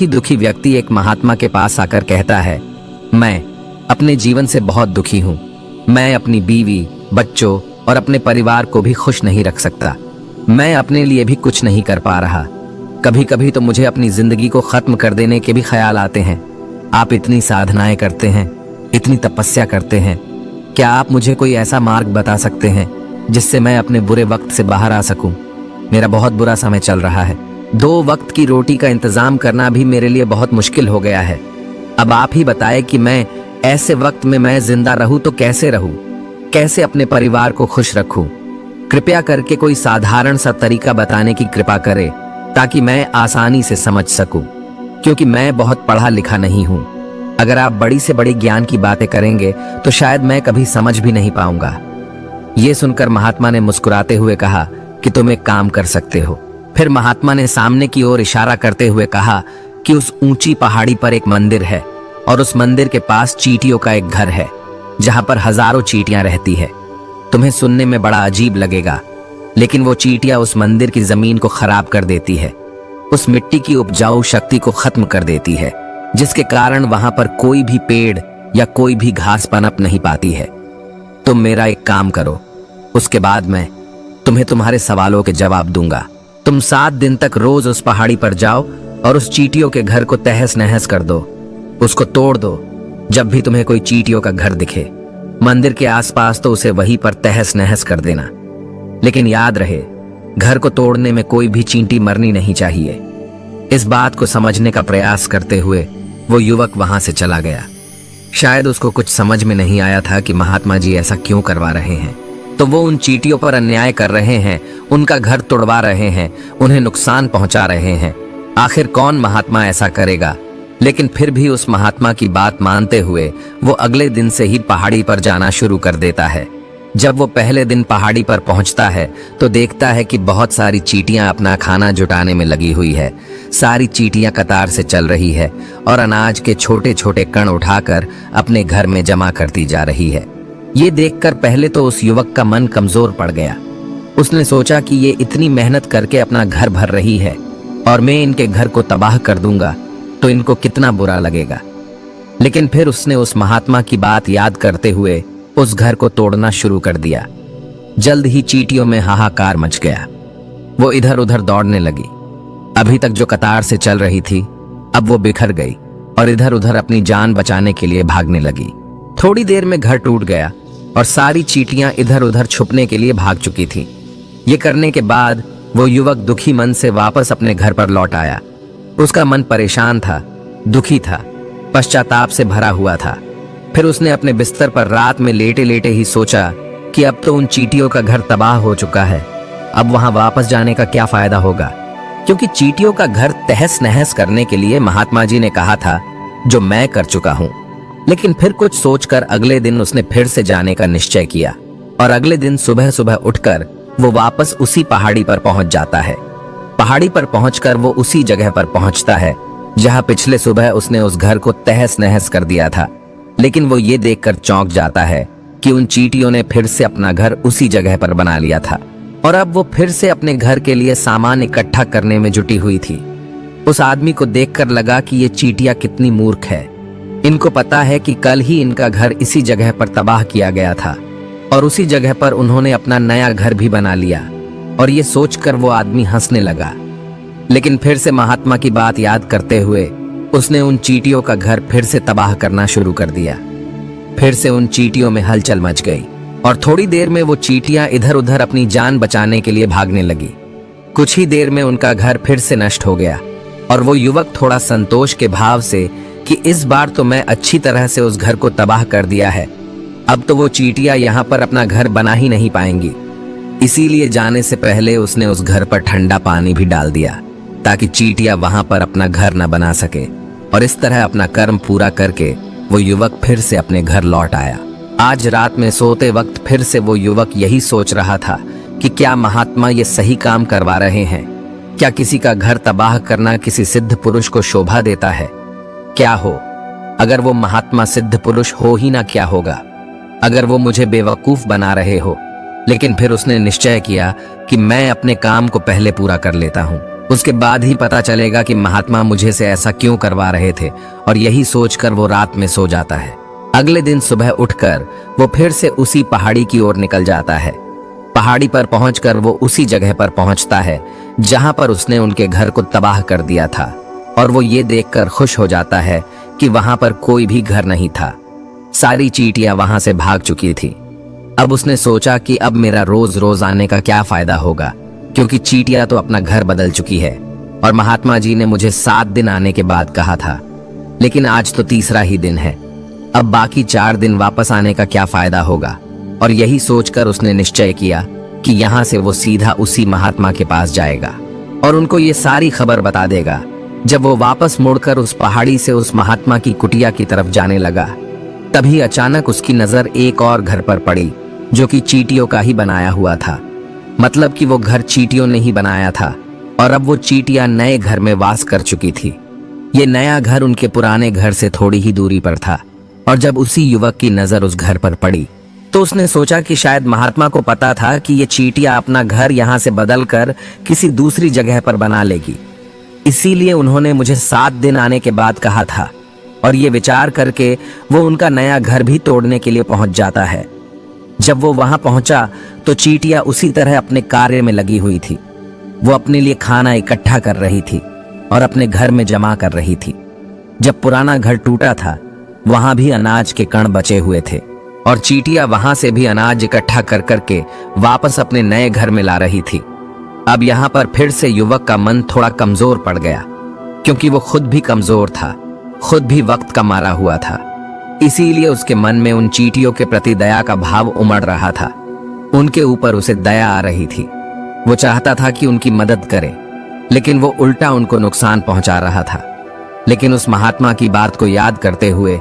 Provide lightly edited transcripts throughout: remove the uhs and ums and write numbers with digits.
ही दुखी व्यक्ति एक महात्मा के पास आकर कहता है, मैं अपने जीवन से बहुत दुखी हूँ। मैं अपनी बीवी, बच्चों और अपने परिवार को भी खुश नहीं रख सकता। मैं अपने लिए भी कुछ नहीं कर पा रहा। कभी कभी तो मुझे अपनी जिंदगी को खत्म कर देने के भी ख्याल आते हैं। आप इतनी साधनाएं करते हैं, इतनी तपस्या करते हैं, क्या आप मुझे कोई ऐसा मार्ग बता सकते हैं जिससे मैं अपने बुरे वक्त से बाहर आ सकूं? मेरा बहुत बुरा समय चल रहा है। 2 वक्त की रोटी का इंतजाम करना भी मेरे लिए बहुत मुश्किल हो गया है। अब आप ही बताएं कि मैं ऐसे वक्त में मैं जिंदा रहूं तो कैसे रहूं? कैसे अपने परिवार को खुश रखूं? कृपया करके कोई साधारण सा तरीका बताने की कृपा करें ताकि मैं आसानी से समझ सकूं, क्योंकि मैं बहुत पढ़ा लिखा नहीं हूं। अगर आप बड़ी से बड़ी ज्ञान की बातें करेंगे तो शायद मैं कभी समझ भी नहीं पाऊंगा। ये सुनकर महात्मा ने मुस्कुराते हुए कहा कि तुम एक काम कर सकते हो। फिर महात्मा ने सामने की ओर इशारा करते हुए कहा कि उस ऊंची पहाड़ी पर एक मंदिर है और उस मंदिर के पास चींटियों का एक घर है जहां पर हजारों चींटियां रहती है। तुम्हें सुनने में बड़ा अजीब लगेगा, लेकिन वो चींटियां उस मंदिर की जमीन को खराब कर देती है, उस मिट्टी की उपजाऊ शक्ति को खत्म कर देती है, जिसके कारण वहां पर कोई भी पेड़ या कोई भी घास पनप नहीं पाती है। तुम मेरा एक काम करो, उसके बाद मैं तुम्हें तुम्हारे सवालों के जवाब दूंगा। तुम 7 दिन तक रोज उस पहाड़ी पर जाओ और उस चींटियों के घर को तहस नहस कर दो, उसको तोड़ दो। जब भी तुम्हें कोई चींटियों का घर दिखे मंदिर के आसपास तो उसे वहीं पर तहस नहस कर देना। लेकिन याद रहे, घर को तोड़ने में कोई भी चींटी मरनी नहीं चाहिए। इस बात को समझने का प्रयास करते हुए वो युवक वहां से चला गया। शायद उसको कुछ समझ में नहीं आया था कि महात्मा जी ऐसा क्यों करवा रहे हैं। तो वो उन चींटियों पर अन्याय कर रहे हैं, उनका घर तोड़वा रहे हैं, उन्हें नुकसान पहुंचा रहे हैं। आखिर कौन महात्मा ऐसा करेगा? लेकिन फिर भी उस महात्मा की बात मानते हुए वो अगले दिन से ही पहाड़ी पर जाना शुरू कर देता है। जब वो पहले दिन पहाड़ी पर पहुंचता है तो देखता है कि बहुत सारी चींटियां अपना खाना जुटाने में लगी हुई है। सारी चींटियां कतार से चल रही है और अनाज के छोटे छोटे कण उठाकर अपने घर में जमा करती जा रही है। ये देखकर पहले तो उस युवक का मन कमजोर पड़ गया। उसने सोचा कि ये इतनी मेहनत करके अपना घर भर रही है और मैं इनके घर को तबाह कर दूंगा तो इनको कितना बुरा लगेगा। लेकिन फिर उसने उस महात्मा की बात याद करते हुए उस घर को तोड़ना शुरू कर दिया। जल्द ही चींटियों में हाहाकार मच गया। वो इधर उधर दौड़ने लगी। अभी तक जो कतार से चल रही थी अब वो बिखर गई और इधर उधर अपनी जान बचाने के लिए भागने लगी। थोड़ी देर में घर टूट गया और सारी चींटियां इधर उधर छुपने के लिए भाग चुकी थी। ये करने के बाद वो युवक दुखी मन से वापस अपने घर पर लौट आया। उसका मन परेशान था, दुखी था, पश्चाताप से भरा हुआ था। फिर उसने अपने बिस्तर पर रात में लेटे लेटे ही सोचा कि अब तो उन चींटियों का घर तबाह हो चुका है, अब वहां वापस जाने का क्या फायदा होगा, क्योंकि चींटियों का घर तहस नहस करने के लिए महात्मा जी ने कहा था, जो मैं कर चुका हूं। लेकिन फिर कुछ सोचकर अगले दिन उसने फिर से जाने का निश्चय किया और अगले दिन सुबह सुबह उठकर वो वापस उसी पहाड़ी पर पहुंच जाता है। पहाड़ी पर पहुंचकर वो उसी जगह पर पहुंचता है जहां पिछले सुबह उसने उस घर को तहस नहस कर दिया था। लेकिन वो ये देखकर चौंक जाता है कि उन चींटियों ने फिर से अपना घर उसी जगह पर बना लिया था और अब वो फिर से अपने घर के लिए सामान इकट्ठा करने में जुटी हुई थी। उस आदमी को देखकर लगा कि ये चींटियां कितनी मूर्ख है। इनको पता है कि कल ही इनका घर इसी जगह पर तबाह किया गया था और उसी जगह पर उन्होंने अपना नया घर भी बना लिया। और ये सोचकर वो आदमी हंसने लगा। लेकिन फिर से महात्मा की बात याद करते हुए उसने उन चींटियों का घर फिर से तबाह करना शुरू कर दिया। फिर से उन चींटियों में हलचल मच गई और थोड़ी देर में वो चींटियां इधर उधर अपनी जान बचाने के लिए भागने लगी। कुछ ही देर में उनका घर फिर से नष्ट हो गया और वो युवक थोड़ा संतोष के भाव से कि इस बार तो मैं अच्छी तरह से उस घर को तबाह कर दिया है, अब तो वो चींटियां यहाँ पर अपना घर बना ही नहीं पाएंगी। इसीलिए जाने से पहले उसने उस घर पर ठंडा पानी भी डाल दिया ताकि चींटियां वहां पर अपना घर न बना सके। और इस तरह अपना कर्म पूरा करके वो युवक फिर से अपने घर लौट आया। आज रात में सोते वक्त फिर से वो युवक यही सोच रहा था कि क्या महात्मा ये सही काम करवा रहे हैं? क्या किसी का घर तबाह करना किसी सिद्ध पुरुष को शोभा देता है? क्या हो अगर वो महात्मा सिद्ध पुरुष हो ही ना, क्या होगा अगर वो मुझे बेवकूफ बना रहे हो? लेकिन फिर उसने निश्चय किया कि मैं अपने काम को पहले पूरा कर लेता हूँ। उसके बाद ही पता चलेगा कि महात्मा मुझे से ऐसा क्यों करवा रहे थे, और यही सोचकर वो रात में सो जाता है। अगले दिन सुबह उठकर वो फिर से उसी पहाड़ी की ओर निकल जाता है। पहाड़ी पर पहुंचकर वो उसी जगह पर पहुंचता है जहां पर उसने उनके घर को तबाह कर दिया था, और वो ये देखकर खुश हो जाता है कि वहां पर कोई भी घर नहीं था। सारी चींटियां वहां से भाग चुकी थी। अब उसने सोचा कि अब मेरा रोज रोज आने का क्या फायदा होगा, क्योंकि चींटियां तो अपना घर बदल चुकी है, और महात्मा जी ने मुझे 7 दिन आने के बाद कहा था, लेकिन आज तो तीसरा ही दिन है। अब बाकी 4 दिन वापस आने का क्या फायदा होगा। और यही सोचकर उसने निश्चय किया कि यहाँ से वो सीधा उसी महात्मा के पास जाएगा और उनको ये सारी खबर बता देगा। जब वो वापस मुड़कर उस पहाड़ी से उस महात्मा की कुटिया की तरफ जाने लगा, तभी अचानक उसकी नजर एक और घर पर पड़ी जो कि चींटियों का ही बनाया हुआ था। मतलब कि वो घर चींटियों ने ही बनाया था, और अब वो चींटियां नए घर में वास कर चुकी थी। ये नया घर उनके पुराने घर से थोड़ी ही दूरी पर था, और जब उसी युवक की नजर उस घर पर पड़ी तो उसने सोचा कि शायद महात्मा को पता था कि ये चींटियां अपना घर यहाँ से बदलकर किसी दूसरी जगह पर बना लेगी, इसीलिए उन्होंने मुझे 7 दिन आने के बाद कहा था। और ये विचार करके वो उनका नया घर भी तोड़ने के लिए पहुंच जाता है। जब वो वहां पहुंचा तो चींटियां उसी तरह अपने कार्य में लगी हुई थी। वो अपने लिए खाना इकट्ठा कर रही थी और अपने घर में जमा कर रही थी। जब पुराना घर टूटा था, वहां भी अनाज के कण बचे हुए थे, और चींटियां वहां से भी अनाज इकट्ठा कर करके वापस अपने नए घर में ला रही थी। अब यहाँ पर फिर से युवक का मन थोड़ा कमजोर पड़ गया, क्योंकि वो खुद भी कमजोर था, खुद भी वक्त का मारा हुआ था। इसीलिए उसके मन में उन चींटियों के प्रति दया का भाव उमड़ रहा था। उनके ऊपर उसे दया आ रही थी। वो चाहता था कि उनकी मदद करे, लेकिन वो उल्टा उनको नुकसान पहुंचा रहा था। लेकिन उस महात्मा की बात को याद करते हुए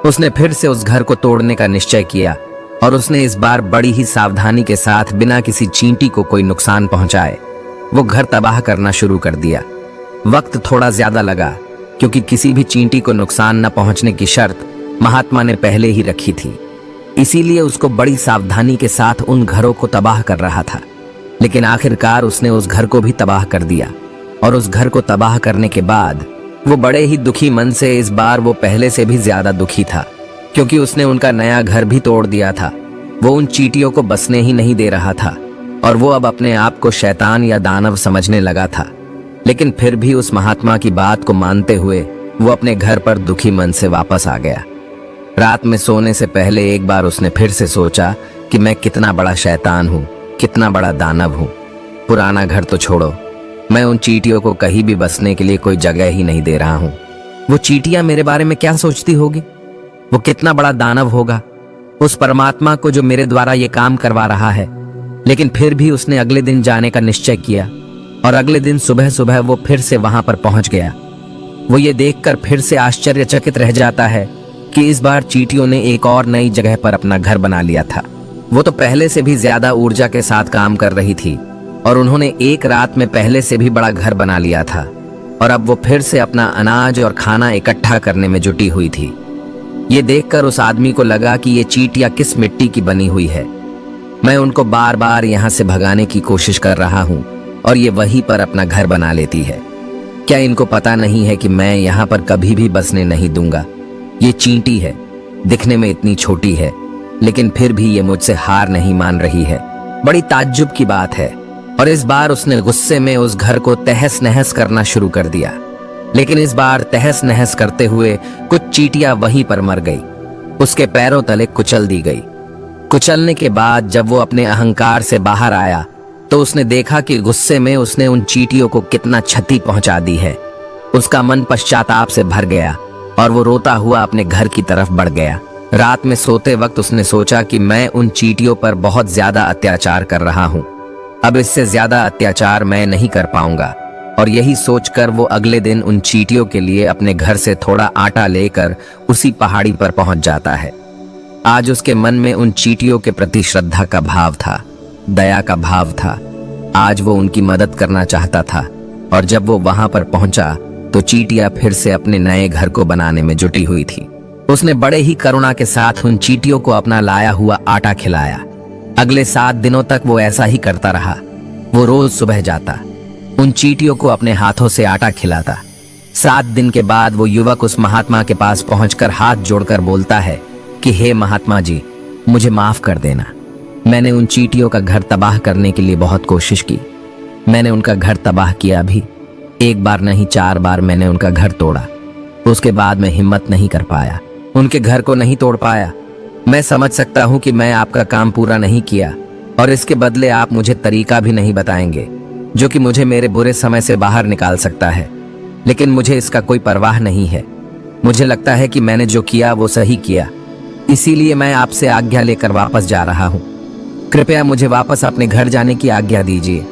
उसने फिर से उस घर को तोड़ने का निश्चय किया, और उसने इस बार बड़ी ही सावधानी के साथ बिना किसी चींटी को कोई नुकसान पहुंचाए वो घर तबाह करना शुरू कर दिया। वक्त थोड़ा ज्यादा लगा, क्योंकि किसी भी चींटी को नुकसान न पहुंचने की शर्त महात्मा ने पहले ही रखी थी। इसीलिए उसको बड़ी सावधानी के साथ उन घरों को तबाह कर रहा था। लेकिन आखिरकार उसने उस घर को भी तबाह कर दिया, और उस घर को तबाह करने के बाद वो बड़े ही दुखी मन से, इस बार वो पहले से भी ज्यादा दुखी था, क्योंकि उसने उनका नया घर भी तोड़ दिया था। वो उन चींटियों को बसने ही नहीं दे रहा था, और वो अब अपने आप को शैतान या दानव समझने लगा था। लेकिन फिर भी उस महात्मा की बात को मानते हुए वो अपने घर पर दुखी मन से वापस आ गया। रात में सोने से पहले एक बार उसने फिर से सोचा कि मैं कितना बड़ा शैतान हूँ, कितना बड़ा दानव हूँ। पुराना घर तो छोड़ो, मैं उन चींटियों को कहीं भी बसने के लिए कोई जगह ही नहीं दे रहा हूँ। वो चींटियां मेरे बारे में क्या सोचती होगी? वो कितना बड़ा दानव होगा उस परमात्मा को जो मेरे द्वारा ये काम करवा रहा है। लेकिन फिर भी उसने अगले दिन जाने का निश्चय किया, और अगले दिन सुबह सुबह वो फिर से वहां पर पहुंच गया। वो ये देखकर फिर से आश्चर्यचकित रह जाता है कि इस बार चींटियों ने एक और नई जगह पर अपना घर बना लिया था। वो तो पहले से भी ज्यादा ऊर्जा के साथ काम कर रही थी, और उन्होंने एक रात में पहले से भी बड़ा घर बना लिया था, और अब वो फिर से अपना अनाज और खाना इकट्ठा करने में जुटी हुई थी। ये देखकर उस आदमी को लगा कि ये चींटियां किस मिट्टी की बनी हुई है। मैं उनको बार बार यहाँ से भगाने की कोशिश कर रहा हूँ, और ये वहीं पर अपना घर बना लेती है। क्या इनको पता नहीं है कि मैं यहाँ पर कभी भी बसने नहीं दूंगा? ये चींटी है, दिखने में इतनी छोटी है, लेकिन फिर भी ये मुझसे हार नहीं मान रही है। बड़ी ताज्जुब की बात है। और इस बार उसने गुस्से में उस घर को तहस नहस करना शुरू कर दिया। लेकिन इस बार तहस नहस करते हुए कुछ चींटियां वहीं पर मर गई, उसके पैरों तले कुचल दी गई। कुचलने के बाद जब वो अपने अहंकार से बाहर आया तो उसने देखा कि गुस्से में उसने उन चींटियों को कितना क्षति पहुंचा दी है। उसका मन पश्चाताप से भर गया, और वो रोता हुआ अपने घर की तरफ बढ़ गया। रात में सोते वक्त उसने सोचा कि मैं उन चींटियों पर बहुत ज्यादा अत्याचार कर रहा हूँ, अब इससे ज्यादा अत्याचार मैं नहीं कर पाऊंगा। और यही सोचकर वो अगले दिन उन चींटियों के लिए अपने घर से थोड़ा आटा लेकर उसी पहाड़ी पर पहुंच जाता है। आज उसके मन में उन चींटियों के प्रति श्रद्धा का भाव था, दया का भाव था। आज वो उनकी मदद करना चाहता था, और जब वो वहां पर पहुंचा तो चींटियां फिर से अपने नए घर को बनाने में जुटी हुई थी। उसने बड़े ही करुणा के साथ उन चींटियों को अपना लाया हुआ आटा खिलाया। अगले 7 दिनों तक वो ऐसा ही करता रहा। वो रोज सुबह जाता, उन चींटियों को अपने हाथों से आटा खिलाता। 7 दिन के बाद वो युवक उस महात्मा के पास पहुंचकर हाथ जोड़कर बोलता है कि हे महात्मा जी, मुझे माफ कर देना। मैंने उन चींटियों का घर तबाह करने के लिए बहुत कोशिश की। मैंने उनका घर तबाह किया भी। 1 बार नहीं 4 बार मैंने उनका घर तोड़ा। उसके बाद मैं हिम्मत नहीं कर पाया, उनके घर को नहीं तोड़ पाया। मैं समझ सकता हूं कि मैं आपका काम पूरा नहीं किया और इसके बदले आप मुझे तरीका भी नहीं बताएंगे जो कि मुझे मेरे बुरे समय से बाहर निकाल सकता है, लेकिन मुझे इसका कोई परवाह नहीं है। मुझे लगता है कि मैंने जो किया वो सही किया, इसीलिए मैं आपसे आज्ञा लेकर वापस जा रहा हूं। कृपया मुझे वापस अपने घर जाने की आज्ञा दीजिए।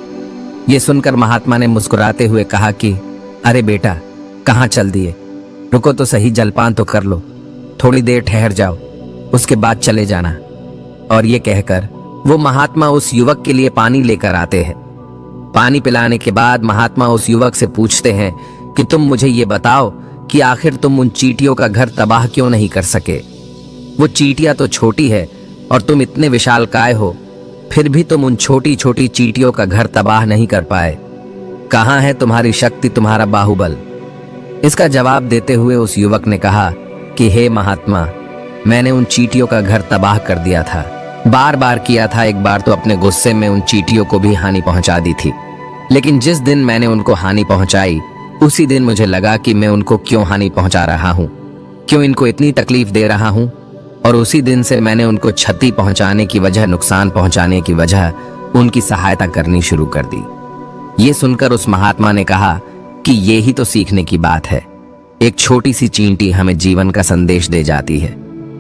ये सुनकर महात्मा ने मुस्कुराते हुए कहा कि अरे बेटा, कहाँ चल दिए? रुको तो सही, जलपान तो कर लो, थोड़ी देर ठहर जाओ, उसके बाद चले जाना। और ये कहकर वो महात्मा उस युवक के लिए पानी लेकर आते हैं। पानी पिलाने के बाद महात्मा उस युवक से पूछते हैं कि तुम मुझे ये बताओ कि आखिर तुम उन चींटियों का घर तबाह क्यों नहीं कर सके? वो चींटियां तो छोटी है और तुम इतने विशालकाय हो, फिर भी तुम उन छोटी छोटी चींटियों का घर तबाह नहीं कर पाए। कहाँ है तुम्हारी शक्ति, तुम्हारा बाहुबल? इसका जवाब देते हुए उस युवक ने कहा कि हे महात्मा, मैंने उन चींटियों का घर तबाह कर दिया था, बार बार किया था। एक बार तो अपने गुस्से में उन चींटियों को भी हानि पहुंचा दी थी, लेकिन जिस दिन मैंने उनको हानि पहुंचाई उसी दिन मुझे लगा कि मैं उनको क्यों हानि पहुंचा रहा हूं, क्यों इनको इतनी तकलीफ दे रहा हूं, और उसी दिन से मैंने उनको क्षति पहुंचाने की वजह, नुकसान पहुंचाने की वजह उनकी सहायता करनी शुरू कर दी। ये सुनकर उस महात्मा ने कहा कि ये ही तो सीखने की बात है। एक छोटी सी चींटी हमें जीवन का संदेश दे जाती है।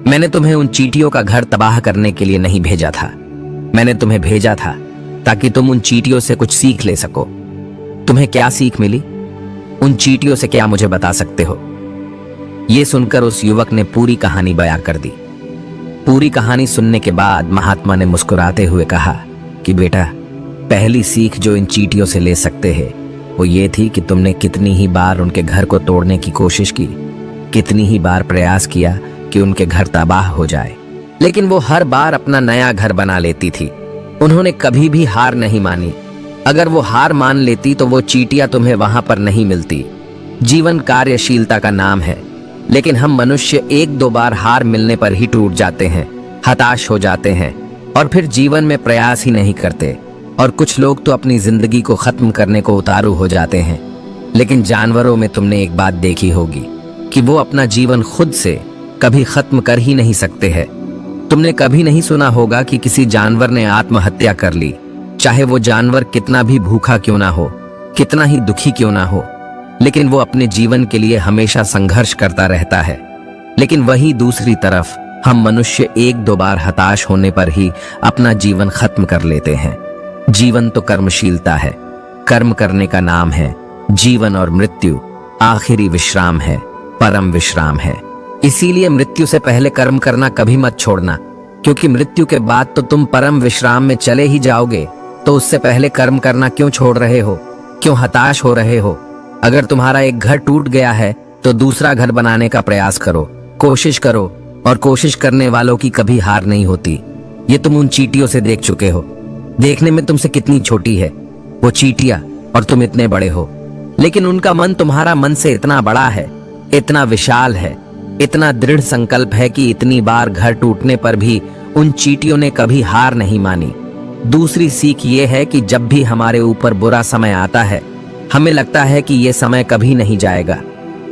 मैंने तुम्हें उन चींटियों का घर तबाह करने के लिए नहीं भेजा था, मैंने तुम्हें भेजा था ताकि तुम उन चींटियों से कुछ सीख ले सको। तुम्हें क्या सीख मिली? उन चींटियों से क्या मुझे बता सकते हो? यह सुनकर उस युवक ने पूरी कहानी बयां कर दी। पूरी कहानी सुनने के बाद महात्मा ने मुस्कुराते हुए कहा कि बेटा, पहली सीख जो इन चींटियों से ले सकते हैं वो ये थी कि तुमने कितनी ही बार उनके घर को तोड़ने की कोशिश की, कितनी ही बार प्रयास किया कि उनके घर तबाह हो जाए, लेकिन वो हर बार अपना नया घर बना लेती थी। उन्होंने कभी भी हार नहीं मानी। अगर वो हार मान लेती तो वो चींटियां तुम्हें वहां पर नहीं मिलती। जीवन कार्यशीलता का नाम है, लेकिन हम मनुष्य 1-2 बार हार मिलने पर ही टूट जाते हैं, हताश हो जाते हैं और फिर जीवन में प्रयास ही नहीं करते। और कुछ लोग तो अपनी जिंदगी को खत्म करने को उतारू हो जाते हैं। लेकिन जानवरों में तुमने एक बात देखी होगी कि वो अपना जीवन खुद से कभी खत्म कर ही नहीं सकते हैं। तुमने कभी नहीं सुना होगा कि किसी जानवर ने आत्महत्या कर ली, चाहे वो जानवर कितना भी भूखा क्यों ना हो, कितना ही दुखी क्यों ना हो, लेकिन वो अपने जीवन के लिए हमेशा संघर्ष करता रहता है। लेकिन वही दूसरी तरफ हम मनुष्य 1-2 बार हताश होने पर ही अपना जीवन खत्म कर लेते हैं। जीवन तो कर्मशीलता है, कर्म करने का नाम है। जीवन और मृत्यु आखिरी विश्राम है, परम विश्राम है। इसीलिए मृत्यु से पहले कर्म करना कभी मत छोड़ना, क्योंकि मृत्यु के बाद तो तुम परम विश्राम में चले ही जाओगे। तो उससे पहले कर्म करना क्यों छोड़ रहे हो? क्यों हताश हो रहे हो? अगर तुम्हारा एक घर टूट गया है तो दूसरा घर बनाने का प्रयास करो, कोशिश करो, और कोशिश करने वालों की कभी हार नहीं होती। ये तुम उन चींटियों से देख चुके हो। देखने में तुमसे कितनी छोटी है वो चींटियां और तुम इतने बड़े हो, लेकिन उनका मन तुम्हारा मन से इतना बड़ा है, इतना विशाल है, इतना दृढ़ संकल्प है कि इतनी बार घर टूटने पर भी उन चींटियों ने कभी हार नहीं मानी। दूसरी सीख ये है कि जब भी हमारे ऊपर बुरा समय आता है, हमें लगता है कि ये समय कभी नहीं जाएगा,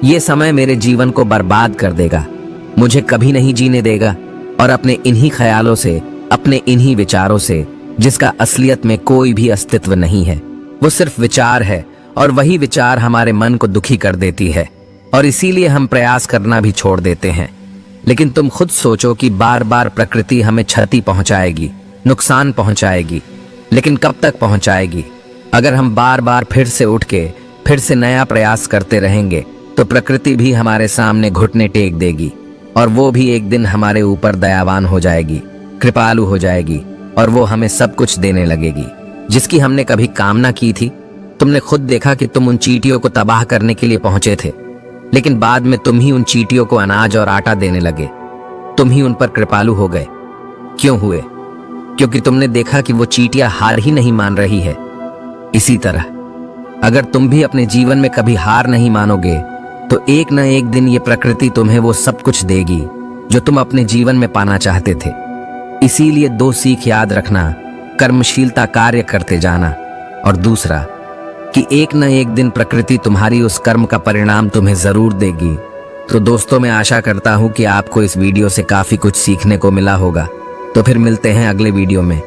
ये समय मेरे जीवन को बर्बाद कर देगा, मुझे कभी नहीं जीने देगा। और अपने इन्हीं ख्यालों से, अपने इन्हीं विचारों से, जिसका असलियत में कोई भी अस्तित्व नहीं है, वो सिर्फ विचार है, और वही विचार हमारे मन को दुखी कर देती है और इसीलिए हम प्रयास करना भी छोड़ देते हैं। लेकिन तुम खुद सोचो कि बार बार प्रकृति हमें क्षति पहुंचाएगी, नुकसान पहुंचाएगी, लेकिन कब तक पहुंचाएगी? अगर हम बार बार फिर से उठ के फिर से नया प्रयास करते रहेंगे तो प्रकृति भी हमारे सामने घुटने टेक देगी, और वो भी एक दिन हमारे ऊपर दयावान हो जाएगी, कृपालु हो जाएगी, और वो हमें सब कुछ देने लगेगी जिसकी हमने कभी कामना की थी। तुमने खुद देखा कि तुम उन चींटियों को तबाह करने के लिए पहुंचे थे, लेकिन बाद में तुम ही उन चींटियों को अनाज और आटा देने लगे, तुम ही उन पर कृपालु हो गए। क्यों हुए? क्योंकि तुमने देखा कि वो चींटियां हार ही नहीं मान रही है। इसी तरह अगर तुम भी अपने जीवन में कभी हार नहीं मानोगे तो एक न एक दिन ये प्रकृति तुम्हें वो सब कुछ देगी जो तुम अपने जीवन में पाना चाहते थे। इसीलिए दो सीख याद रखना, कर्मशीलता कार्य करते जाना, और दूसरा कि एक न एक दिन प्रकृति तुम्हारी उस कर्म का परिणाम तुम्हें जरूर देगी। तो दोस्तों, मैं आशा करता हूं कि आपको इस वीडियो से काफी कुछ सीखने को मिला होगा। तो फिर मिलते हैं अगले वीडियो में।